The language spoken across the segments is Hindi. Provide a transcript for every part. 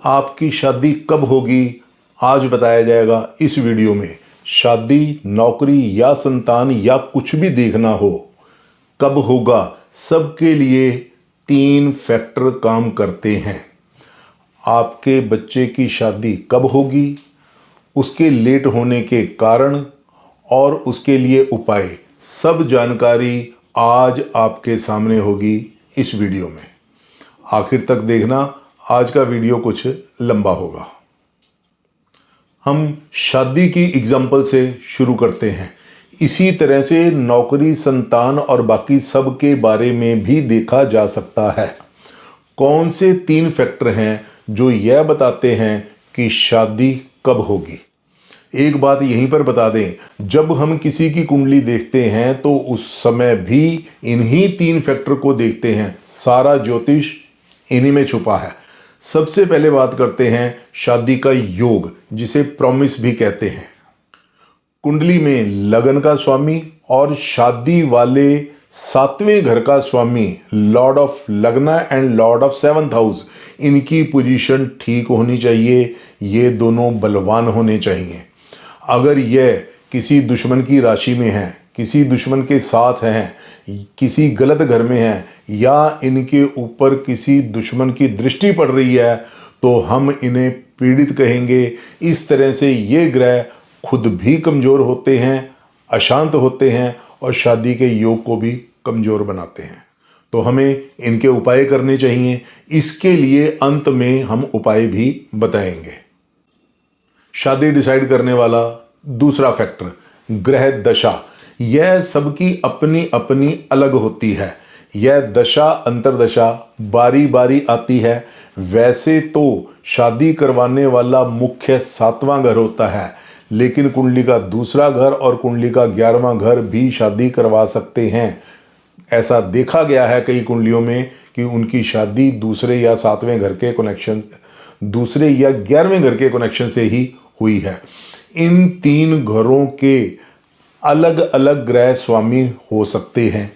आपकी शादी कब होगी, आज बताया जाएगा इस वीडियो में। शादी, नौकरी या संतान या कुछ भी देखना हो, कब होगा, सबके लिए 3 फैक्टर काम करते हैं। आपके बच्चे की शादी कब होगी, उसके लेट होने के कारण और उसके लिए उपाय, सब जानकारी आज आपके सामने होगी इस वीडियो में। आखिर तक देखना, आज का वीडियो कुछ लंबा होगा। हम शादी की एग्जाम्पल से शुरू करते हैं। इसी तरह से नौकरी, संतान और बाकी सब के बारे में भी देखा जा सकता है। कौन से 3 फैक्टर हैं जो यह बताते हैं कि शादी कब होगी। एक बात यहीं पर बता दें, जब हम किसी की कुंडली देखते हैं तो उस समय भी इन्हीं 3 फैक्टर को देखते हैं। सारा ज्योतिष इन्हीं में छुपा है। सबसे पहले बात करते हैं शादी का योग, जिसे प्रॉमिस भी कहते हैं। कुंडली में लगन का स्वामी और शादी वाले 7वें घर का स्वामी, लॉर्ड ऑफ लगना and Lord of 7th house, इनकी पोजीशन ठीक होनी चाहिए। ये दोनों बलवान होने चाहिए। अगर यह किसी दुश्मन की राशि में है, किसी दुश्मन के साथ हैं, किसी गलत घर में है या इनके ऊपर किसी दुश्मन की दृष्टि पड़ रही है, तो हम इन्हें पीड़ित कहेंगे। इस तरह से ये ग्रह खुद भी कमज़ोर होते हैं, अशांत होते हैं और शादी के योग को भी कमज़ोर बनाते हैं। तो हमें इनके उपाय करने चाहिए। इसके लिए अंत में हम उपाय भी बताएंगे। शादी डिसाइड करने वाला दूसरा फैक्टर, ग्रह दशा। यह सबकी अपनी अपनी अलग होती है। यह दशा अंतरदशा बारी बारी आती है। वैसे तो शादी करवाने वाला मुख्य 7वां घर होता है, लेकिन कुंडली का दूसरा घर और कुंडली का 11वां घर भी शादी करवा सकते हैं। ऐसा देखा गया है कई कुंडलियों में कि उनकी शादी दूसरे या 7वें घर के कनेक्शन, दूसरे या 11वें घर के कनेक्शन से ही हुई है। इन 3 घरों के अलग अलग ग्रह स्वामी हो सकते हैं।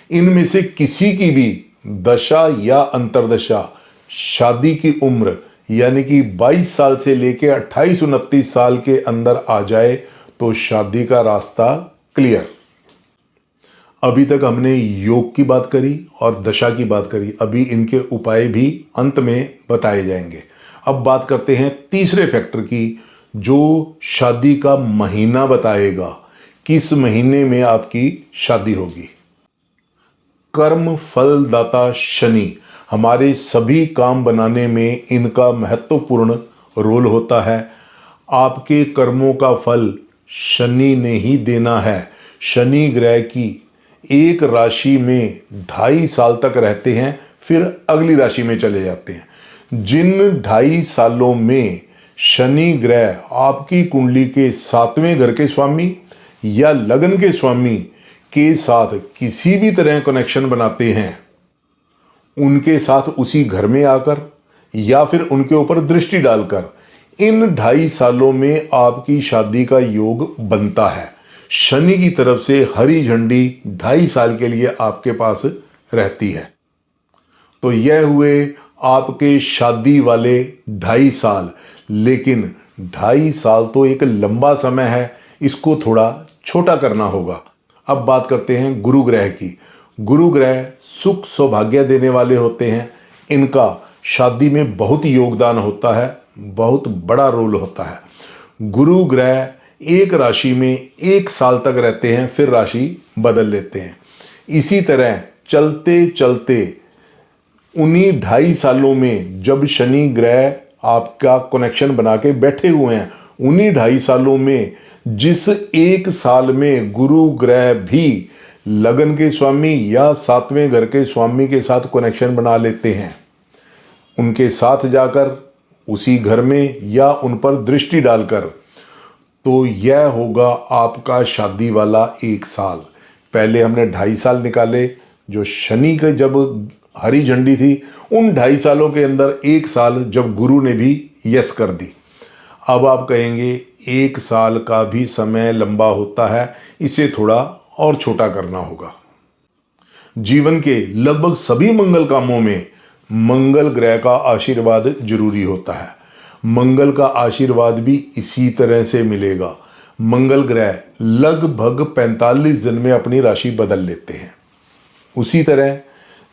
इनमें से किसी की भी दशा या अंतरदशा शादी की उम्र यानी कि 22 साल से लेकर 28-29 साल के अंदर आ जाए तो शादी का रास्ता क्लियर। अभी तक हमने योग की बात करी और दशा की बात करी। अभी इनके उपाय भी अंत में बताए जाएंगे। अब बात करते हैं तीसरे फैक्टर की, जो शादी का महीना बताएगा, किस महीने में आपकी शादी होगी। कर्म फलदाता शनि, हमारे सभी काम बनाने में इनका महत्वपूर्ण रोल होता है। आपके कर्मों का फल शनि ने ही देना है। शनि ग्रह की एक राशि में 2.5 साल तक रहते हैं, फिर अगली राशि में चले जाते हैं। जिन 2.5 सालों में शनि ग्रह आपकी कुंडली के 7वें घर के स्वामी या लगन के स्वामी के साथ किसी भी तरह कनेक्शन बनाते हैं, उनके साथ उसी घर में आकर या फिर उनके ऊपर दृष्टि डालकर, इन 2.5 सालों में आपकी शादी का योग बनता है। शनि की तरफ से हरी झंडी 2.5 साल के लिए आपके पास रहती है। तो यह हुए आपके शादी वाले 2.5 साल। लेकिन 2.5 साल तो एक लंबा समय है, इसको थोड़ा छोटा करना होगा। अब बात करते हैं गुरु ग्रह की। गुरु ग्रह सुख सौभाग्य देने वाले होते हैं। इनका शादी में बहुत योगदान होता है, बहुत बड़ा रोल होता है। गुरु ग्रह एक राशि में 1 साल तक रहते हैं, फिर राशि बदल लेते हैं। इसी तरह चलते चलते उन्हीं 2.5 सालों में जब शनि ग्रह आपका कनेक्शन बना के बैठे हुए हैं, उन्हीं 2.5 सालों में जिस 1 साल में गुरु ग्रह भी लगन के स्वामी या 7वें घर के स्वामी के साथ कनेक्शन बना लेते हैं, उनके साथ जाकर उसी घर में या उन पर दृष्टि डालकर, तो यह होगा आपका शादी वाला 1 साल। पहले हमने 2.5 साल निकाले, जो शनि के जब हरी झंडी थी, उन 2.5 सालों के अंदर 1 साल जब गुरु ने भी यस कर दी। अब आप कहेंगे 1 साल का भी समय लंबा होता है, इसे थोड़ा और छोटा करना होगा। जीवन के लगभग सभी मंगल कामों में मंगल ग्रह का आशीर्वाद जरूरी होता है। मंगल का आशीर्वाद भी इसी तरह से मिलेगा। मंगल ग्रह लगभग 45 दिन में अपनी राशि बदल लेते हैं। उसी तरह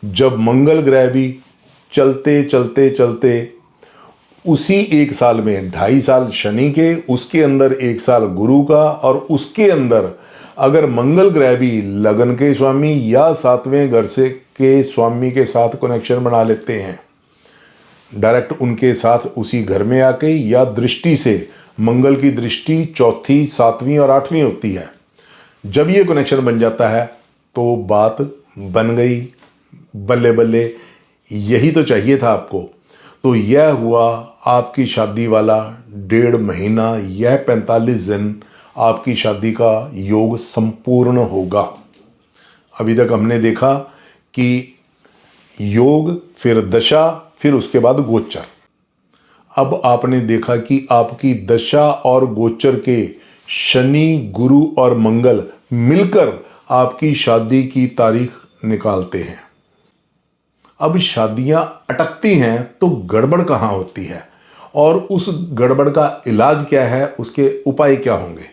जब मंगल ग्रह भी चलते चलते चलते उसी एक साल में 2.5 साल शनि के, उसके अंदर 1 साल गुरु का, और उसके अंदर अगर मंगल ग्रह भी लगन के स्वामी या 7वें घर से के स्वामी के साथ कनेक्शन बना लेते हैं, डायरेक्ट उनके साथ उसी घर में आके, या दृष्टि से मंगल की दृष्टि 4वीं, 7वीं और 8वीं होती है, जब ये कनेक्शन बन जाता है तो बात बन गई। बल्ले बल्ले, यही तो चाहिए था आपको। तो यह हुआ आपकी शादी वाला 1.5 महीना, यह 45 दिन आपकी शादी का योग संपूर्ण होगा। अभी तक हमने देखा कि योग, फिर दशा, फिर उसके बाद गोचर। अब आपने देखा कि आपकी दशा और गोचर के शनि, गुरु और मंगल मिलकर आपकी शादी की तारीख निकालते हैं। अब शादियां अटकती हैं तो गड़बड़ कहाँ होती है, और उस गड़बड़ का इलाज क्या है, उसके उपाय क्या होंगे,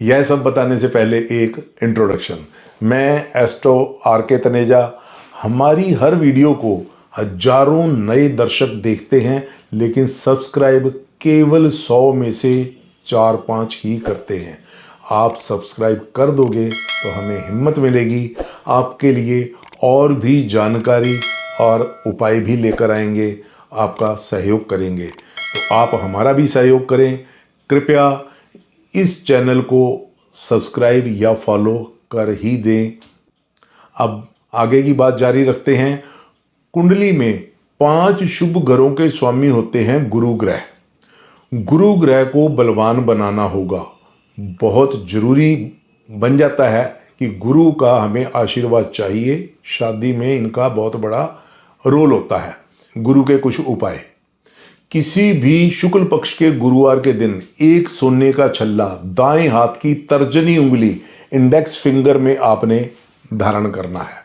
यह सब बताने से पहले एक इंट्रोडक्शन। मैं एस्ट्रो आर.के. तनेजा। हमारी हर वीडियो को हजारों नए दर्शक देखते हैं, लेकिन सब्सक्राइब केवल 100 में से 4-5 ही करते हैं। आप सब्सक्राइब कर दोगे तो हमें हिम्मत मिलेगी, आपके लिए और भी जानकारी और उपाय भी लेकर आएंगे, आपका सहयोग करेंगे। तो आप हमारा भी सहयोग करें, कृपया इस चैनल को सब्सक्राइब या फॉलो कर ही दें। अब आगे की बात जारी रखते हैं। कुंडली में 5 शुभ घरों के स्वामी होते हैं गुरु ग्रह। गुरु ग्रह को बलवान बनाना होगा, बहुत जरूरी बन जाता है कि गुरु का हमें आशीर्वाद चाहिए। शादी में इनका बहुत बड़ा रोल होता है। गुरु के कुछ उपाय: किसी भी शुक्ल पक्ष के गुरुवार के दिन एक सोने का छल्ला दाएं हाथ की तर्जनी उंगली, इंडेक्स फिंगर में आपने धारण करना है।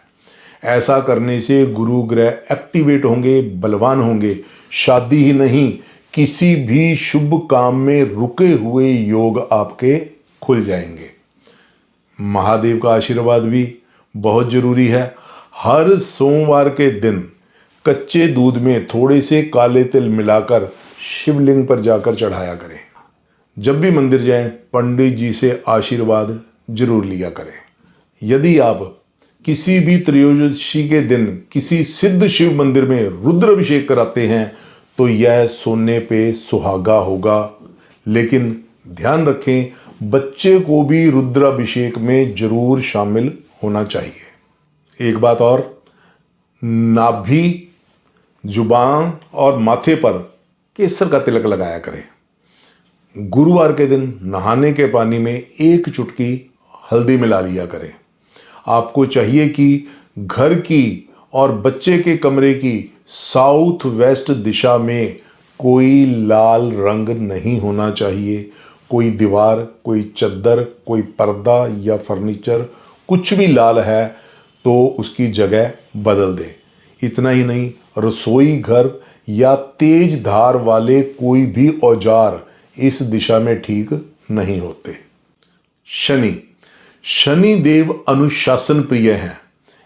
ऐसा करने से गुरु ग्रह एक्टिवेट होंगे, बलवान होंगे। शादी ही नहीं, किसी भी शुभ काम में रुके हुए योग आपके खुल जाएंगे। महादेव का आशीर्वाद भी बहुत जरूरी है। हर सोमवार के दिन कच्चे दूध में थोड़े से काले तिल मिलाकर शिवलिंग पर जाकर चढ़ाया करें। जब भी मंदिर जाएं, पंडित जी से आशीर्वाद जरूर लिया करें। यदि आप किसी भी त्रयोदशी के दिन किसी सिद्ध शिव मंदिर में रुद्राभिषेक कराते हैं तो यह सोने पे सुहागा होगा। लेकिन ध्यान रखें, बच्चे को भी रुद्राभिषेक में जरूर शामिल होना चाहिए। एक बात और, नाभि, जुबान और माथे पर केसर का तिलक लगाया करें। गुरुवार के दिन नहाने के पानी में 1 चुटकी हल्दी मिला लिया करें। आपको चाहिए कि घर की और बच्चे के कमरे की साउथ वेस्ट दिशा में कोई लाल रंग नहीं होना चाहिए। कोई दीवार, कोई चद्दर, कोई पर्दा या फर्नीचर कुछ भी लाल है तो उसकी जगह बदल दें। इतना ही नहीं, रसोई घर या तेज धार वाले कोई भी औजार इस दिशा में ठीक नहीं होते। शनि, शनि देव अनुशासन प्रिय हैं।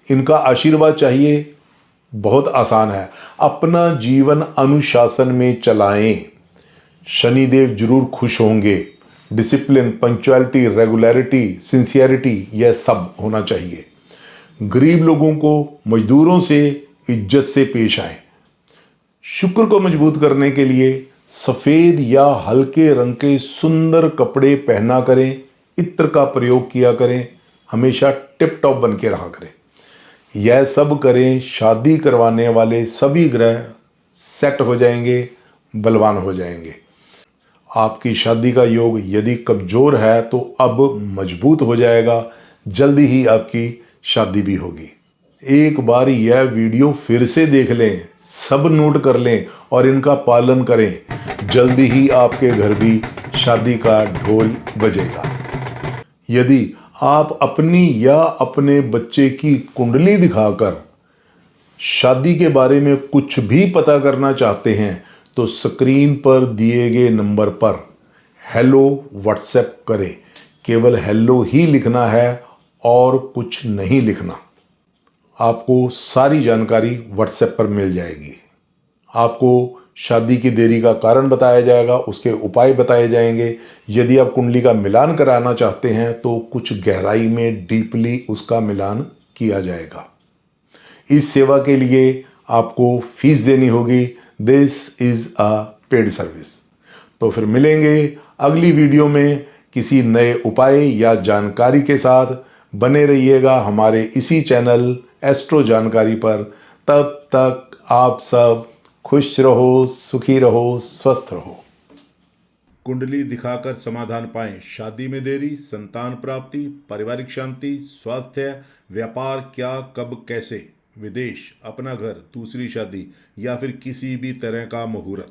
इनका आशीर्वाद चाहिए, बहुत आसान है, अपना जीवन अनुशासन में चलाएं। शनि देव जरूर खुश होंगे। डिसिप्लिन, पंक्चुअलिटी, रेगुलरिटी, सिंसियरिटी, यह सब होना चाहिए। गरीब लोगों को, मजदूरों से इज्जत से पेश आए। शुक्र को मजबूत करने के लिए सफेद या हल्के रंग के सुंदर कपड़े पहना करें, इत्र का प्रयोग किया करें, हमेशा टिप टॉप बन के रहा करें। यह सब करें, शादी करवाने वाले सभी ग्रह सेट हो जाएंगे, बलवान हो जाएंगे। आपकी शादी का योग यदि कमजोर है तो अब मजबूत हो जाएगा। जल्दी ही आपकी शादी भी होगी। एक बार यह वीडियो फिर से देख लें, सब नोट कर लें और इनका पालन करें। जल्दी ही आपके घर भी शादी का ढोल बजेगा। यदि आप अपनी या अपने बच्चे की कुंडली दिखाकर शादी के बारे में कुछ भी पता करना चाहते हैं तो स्क्रीन पर दिए गए नंबर पर हेलो व्हाट्सएप करें। केवल हेलो ही लिखना है और कुछ नहीं लिखना। आपको सारी जानकारी व्हाट्सएप पर मिल जाएगी। आपको शादी की देरी का कारण बताया जाएगा, उसके उपाय बताए जाएंगे। यदि आप कुंडली का मिलान कराना चाहते हैं तो कुछ गहराई में डीपली उसका मिलान किया जाएगा। इस सेवा के लिए आपको फीस देनी होगी। This is a paid service. तो फिर मिलेंगे अगली वीडियो में किसी नए उपाय या जानकारी के साथ। बने रहिएगा हमारे इसी चैनल एस्ट्रो जानकारी पर। तब तक आप सब खुश रहो, सुखी रहो, स्वस्थ रहो। कुंडली दिखाकर समाधान पाएं। शादी में देरी, संतान प्राप्ति, पारिवारिक शांति, स्वास्थ्य, व्यापार, क्या, कब, कैसे, विदेश, अपना घर, दूसरी शादी या फिर किसी भी तरह का मुहूर्त।